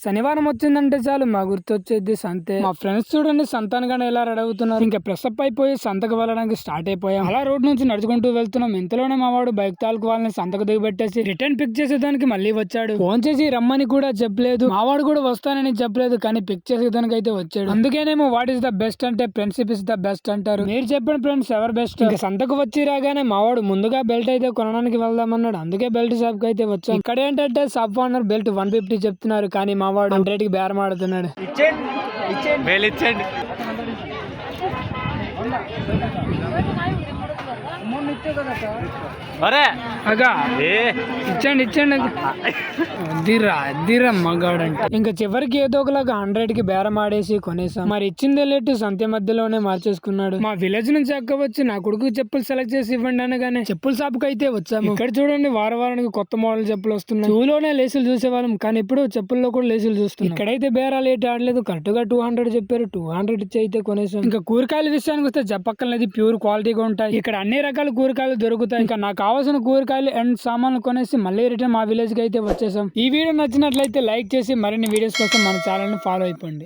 శనివారం వచ్చిందంటే చాలు మా గుర్తొచ్చేది సంతే. మా ఫ్రెండ్స్ చూడండి సంతానగానే ఎలా రెడీ అవుతున్నారు. ఇంకా ప్రెస్అప్ అయిపోయి సంతకు వెళ్ళడానికి స్టార్ట్ అయిపోయాం. అలా రోడ్ నుంచి నడుచుకుంటూ వెళ్తున్నాం. ఇంతలోనే మా వాడు బైక్ తాలూకు వాళ్ళని సంతకు దిగబెట్టేసి రిటర్న్ పిక్ చేసేదానికి మళ్ళీ వచ్చాడు. ఫోన్ చేసి రమ్మని కూడా చెప్పలేదు. మా వాడు కూడా వస్తానని చెప్పలేదు, కానీ పిక్ చేసేదానికి అయితే వచ్చాడు. అందుకేనేమో వాట్ ఈస్ ద బెస్ట్ అంటే ఫ్రెండ్షిప్ ఇస్ ద బెస్ట్ అంటారు. మీరు చెప్పండి ఫ్రెండ్స్, ఎవరు బెస్ట్? ఇంకా సంతకు వచ్చి రాగానే మా వాడు ముందుగా బెల్ట్ అయితే కొనడానికి వెళ్దామన్నాడు. అందుకే బెల్ట్ షాప్ కి అయితే వచ్చాం. ఇక్కడ ఏంటంటే షాప్ ఓనర్ బెల్ట్ 150 చెప్తున్నారు, కానీ మా వాడు 100 కి బేరం ఆడుతున్నాడు. ఇచ్చండి అదిరా మగాడు అంటే. ఇంకా చివరికి ఏదో ఒకలాగా 100 కి బేరం ఆడేసి కొనేసాం. మరి ఇచ్చిందే లేటు సంతే మధ్యలోనే మార్చేసుకున్నాడు. మా విలేజ్ నుంచి అక్క వచ్చి నా కొడుకు చెప్పులు సెలెక్ట్ చేసి ఇవ్వండి అనగానే చెప్పుల షాప్ కి అయితే వచ్చాము. ఇక్కడ చూడండి వారానికి కొత్త మోడల్ చెప్పులు వస్తున్నాయి. షూలోనే లేసులు చూసేవాళ్ళం, కానీ ఇప్పుడు చెప్పుల్లో కూడా లేసులు చూస్తున్నాం. ఇక్కడైతే బేరాలు ఏంటి ఆడలేదు, కరెక్ట్ గా 200 చెప్పారు. 200 ఇచ్చి అయితే కొనేసాం. ఇంకా కూరగాయల విషయానికి వస్తే చెప్పక్కర్లేదు, ప్యూర్ క్వాలిటీగా ఉంటాయి. ఇక్కడ అన్ని రకాల కూరగాయలు దొరుకుతాయి. ఇంకా నాకు కావాల్సిన కూరగాయలు అండ్ సామాన్లు కొనేసి మళ్ళీ రిటర్న్ మా విలేజ్ కి అయితే వచ్చేసాం. ఈ వీడియో నచ్చినట్లయితే లైక్ చేసి మరిన్ని వీడియోస్ కోసం మన ఛానల్ ని ఫాలో అయిపోండి.